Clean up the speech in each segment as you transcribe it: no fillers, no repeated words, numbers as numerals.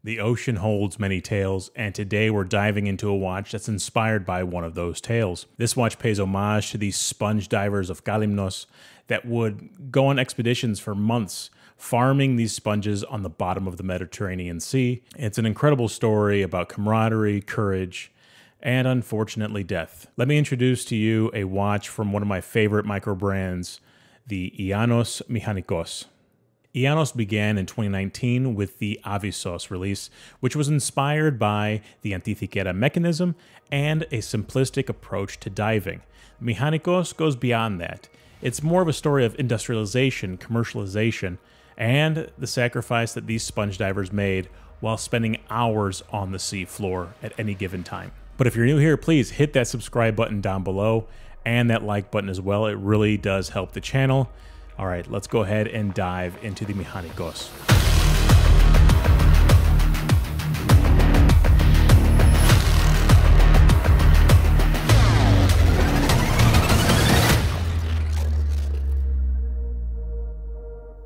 The ocean holds many tales, and today we're diving into a watch that's inspired by one of those tales. This watch pays homage to these sponge divers of Kalymnos that would go on expeditions for months, farming these sponges on the bottom of the Mediterranean Sea. It's an incredible story about camaraderie, courage, and unfortunately death. Let me introduce to you a watch from one of my favorite micro brands, the Ianos Mihanikos. Ianos began in 2019 with the Avisos release, which was inspired by the Antikythera mechanism and a simplistic approach to diving. Mihanikos goes beyond that. It's more of a story of industrialization, commercialization, and the sacrifice that these sponge divers made while spending hours on the sea floor at any given time. But if you're new here, please hit that subscribe button down below and that like button as well. It really does help the channel. All right, let's go ahead and dive into the Mihanikos.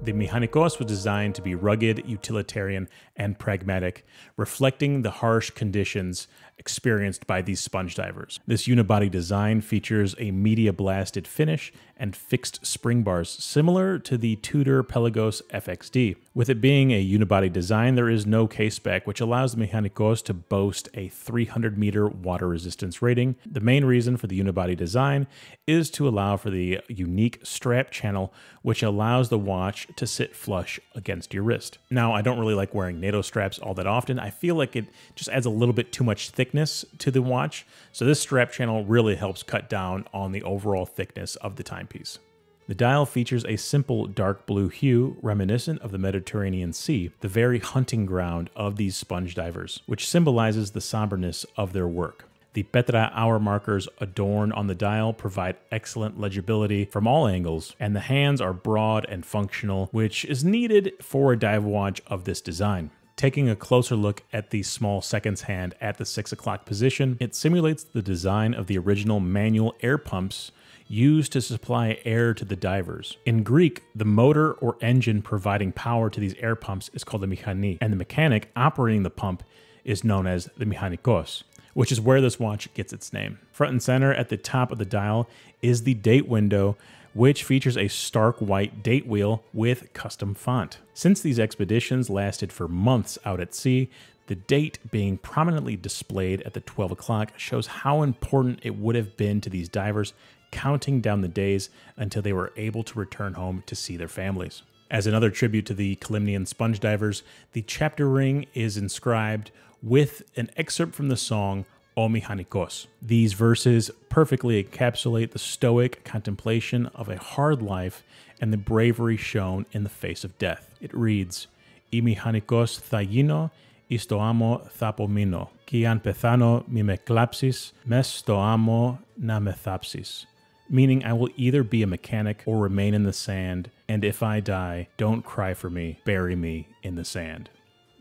The Mihanikos was designed to be rugged, utilitarian, and pragmatic, reflecting the harsh conditions experienced by these sponge divers. This unibody design features a media-blasted finish and fixed spring bars, similar to the Tudor Pelagos FXD. With it being a unibody design, there is no caseback, which allows the Mihanikos to boast a 300-meter water resistance rating. The main reason for the unibody design is to allow for the unique strap channel, which allows the watch to sit flush against your wrist. Now, I don't really like wearing NATO straps all that often. I feel like it just adds a little bit too much thickness to the watch, so this strap channel really helps cut down on the overall thickness of the timepiece. The dial features a simple dark blue hue reminiscent of the Mediterranean Sea, the very hunting ground of these sponge divers, which symbolizes the somberness of their work. The Petra hour markers adorned on the dial provide excellent legibility from all angles, and the hands are broad and functional, which is needed for a dive watch of this design. Taking a closer look at the small seconds hand at the 6 o'clock position, it simulates the design of the original manual air pumps used to supply air to the divers. In Greek, the motor or engine providing power to these air pumps is called the mechani, and the mechanic operating the pump is known as the Mihanikos, which is where this watch gets its name. Front and center at the top of the dial is the date window, which features a stark white date wheel with custom font. Since these expeditions lasted for months out at sea, the date being prominently displayed at the 12 o'clock shows how important it would have been to these divers, counting down the days until they were able to return home to see their families. As another tribute to the Kalymnian sponge divers, the chapter ring is inscribed with an excerpt from the song O Mihanikos. These verses perfectly encapsulate the stoic contemplation of a hard life and the bravery shown in the face of death. It reads, I Mihanikos θα γίνω, εις το άμμο θα απομείνω, κι αν πεθάνω μη με κλάψεις, μες στο άμμο να με θάψεις. Meaning, I will either be a mechanic or remain in the sand, and if I die, don't cry for me, bury me in the sand.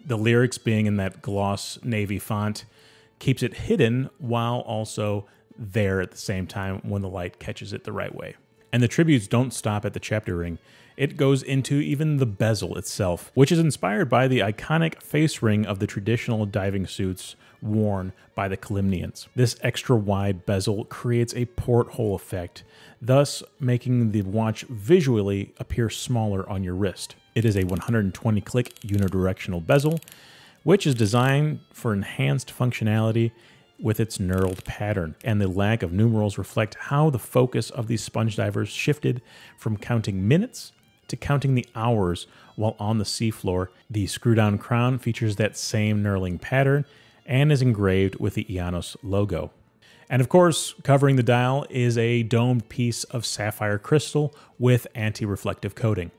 The lyrics being in that gloss navy font keeps it hidden while also there at the same time when the light catches it the right way. And the tributes don't stop at the chapter ring. It goes into even the bezel itself, which is inspired by the iconic face ring of the traditional diving suits worn by the Kalymnians. This extra wide bezel creates a porthole effect, thus making the watch visually appear smaller on your wrist. It is a 120-click unidirectional bezel, which is designed for enhanced functionality with its knurled pattern, and the lack of numerals reflect how the focus of these sponge divers shifted from counting minutes to counting the hours while on the seafloor. The screw-down crown features that same knurling pattern and is engraved with the Ianos logo. And of course, covering the dial is a domed piece of sapphire crystal with anti-reflective coating.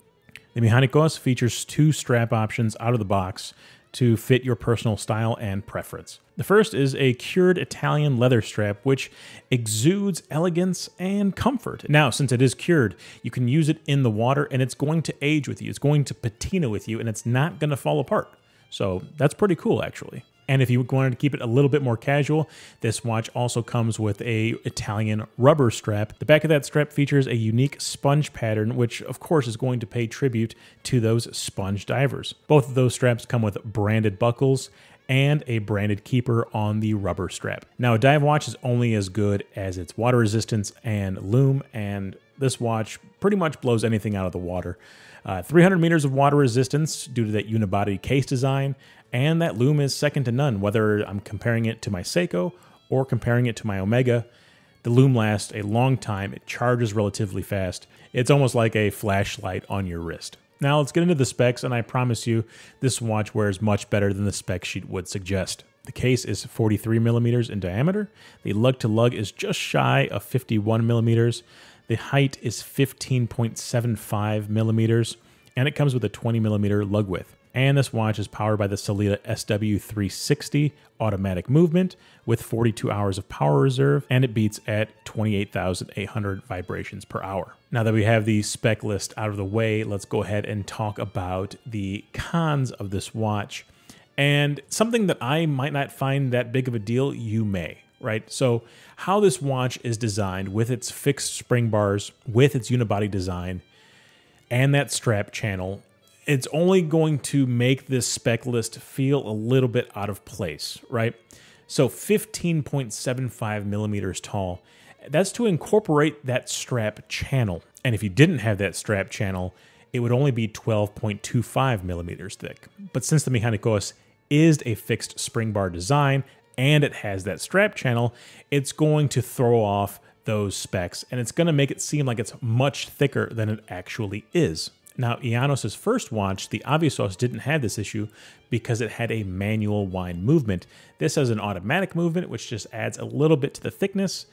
The Mihanikos features 2 strap options out of the box to fit your personal style and preference. The first is a cured Italian leather strap, which exudes elegance and comfort. Now, since it is cured, you can use it in the water and it's going to age with you. It's going to patina with you and it's not going to fall apart. So that's pretty cool, actually. And if you wanted to keep it a little bit more casual, this watch also comes with a Italian rubber strap. The back of that strap features a unique sponge pattern, which of course is going to pay tribute to those sponge divers. Both of those straps come with branded buckles and a branded keeper on the rubber strap. Now, a dive watch is only as good as its water resistance and lume, and this watch pretty much blows anything out of the water. 300 meters of water resistance due to that unibody case design, and that lume is second to none. Whether I'm comparing it to my Seiko or comparing it to my Omega, the lume lasts a long time. It charges relatively fast. It's almost like a flashlight on your wrist. Now let's get into the specs, and I promise you this watch wears much better than the spec sheet would suggest. The case is 43 millimeters in diameter. The lug-to-lug is just shy of 51 millimeters. The height is 15.75 millimeters, and it comes with a 20 millimeter lug width. And this watch is powered by the Sellita SW360 automatic movement with 42 hours of power reserve, and it beats at 28,800 vibrations per hour. Now that we have the spec list out of the way, let's go ahead and talk about the cons of this watch. And something that I might not find that big of a deal, you may, right? So how this watch is designed with its fixed spring bars, with its unibody design, and that strap channel, it's only going to make this spec list feel a little bit out of place, right? So 15.75 millimeters tall, that's to incorporate that strap channel. And if you didn't have that strap channel, it would only be 12.25 millimeters thick. But since the Mihanikos is a fixed spring bar design and it has that strap channel, it's going to throw off those specs and it's going to make it seem like it's much thicker than it actually is. Now, Ianos' first watch, the Avisos, didn't have this issue because it had a manual wind movement. This has an automatic movement, which just adds a little bit to the thickness.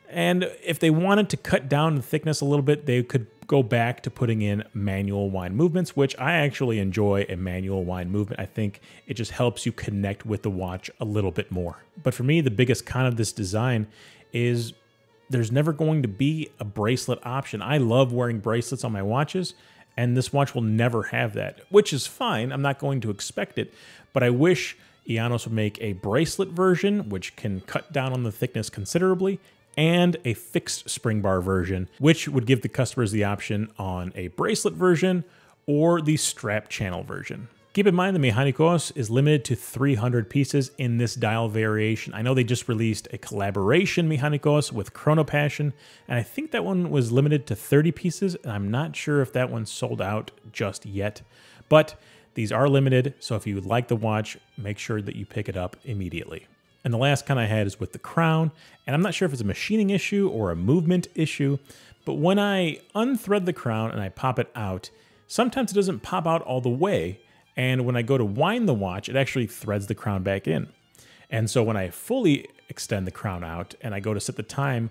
And if they wanted to cut down the thickness a little bit, they could go back to putting in manual wind movements, which I actually enjoy a manual wind movement. I think it just helps you connect with the watch a little bit more. But for me, the biggest con of this design is there's never going to be a bracelet option. I love wearing bracelets on my watches, and this watch will never have that, which is fine. I'm not going to expect it, but I wish Ianos would make a bracelet version, which can cut down on the thickness considerably, and a fixed spring bar version, which would give the customers the option on a bracelet version or the strap channel version. Keep in mind the Mihanikos is limited to 300 pieces in this dial variation. I know they just released a collaboration Mihanikos with Chrono Passion, and I think that one was limited to 30 pieces, and I'm not sure if that one's sold out just yet. But these are limited, so if you would like the watch, make sure that you pick it up immediately. And the last con I had is with the crown, and I'm not sure if it's a machining issue or a movement issue, but when I unthread the crown and I pop it out, sometimes it doesn't pop out all the way, and when I go to wind the watch, it actually threads the crown back in. And so when I fully extend the crown out and I go to set the time,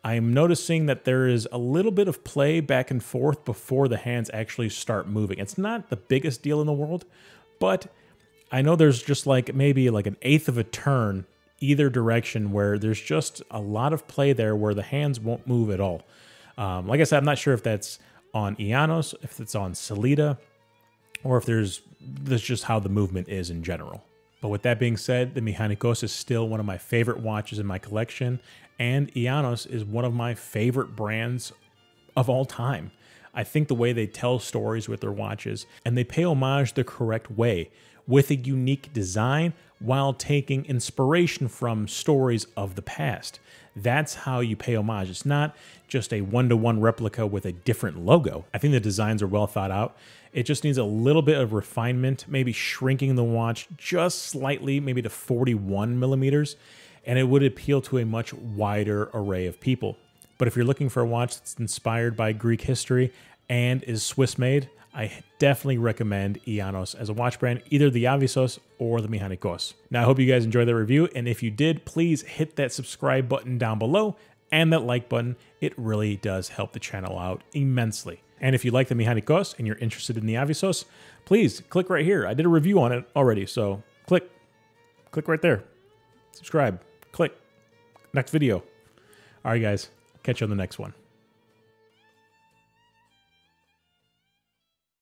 I'm noticing that there is a little bit of play back and forth before the hands actually start moving. It's not the biggest deal in the world, but I know there's just like maybe like an eighth of a turn either direction where there's just a lot of play there where the hands won't move at all. Like I said, I'm not sure if that's on Ianos, if it's on Sellita, or if that's just how the movement is in general. But with that being said, the Mihanikos is still one of my favorite watches in my collection, and Ianos is one of my favorite brands of all time. I think the way they tell stories with their watches, and they pay homage the correct way, with a unique design while taking inspiration from stories of the past. That's how you pay homage. It's not just a one-to-one replica with a different logo. I think the designs are well thought out. It just needs a little bit of refinement, maybe shrinking the watch just slightly, maybe to 41 millimeters, and it would appeal to a much wider array of people. But if you're looking for a watch that's inspired by Greek history and is Swiss-made, I definitely recommend Ianos as a watch brand, either the Avisos or the Mihanikos. Now, I hope you guys enjoyed that review, and if you did, please hit that subscribe button down below and that like button. It really does help the channel out immensely. And if you like the Mihanikos and you're interested in the Avisos, please click right here. I did a review on it already, so click right there. Subscribe, click. Next video. All right, guys, catch you on the next one.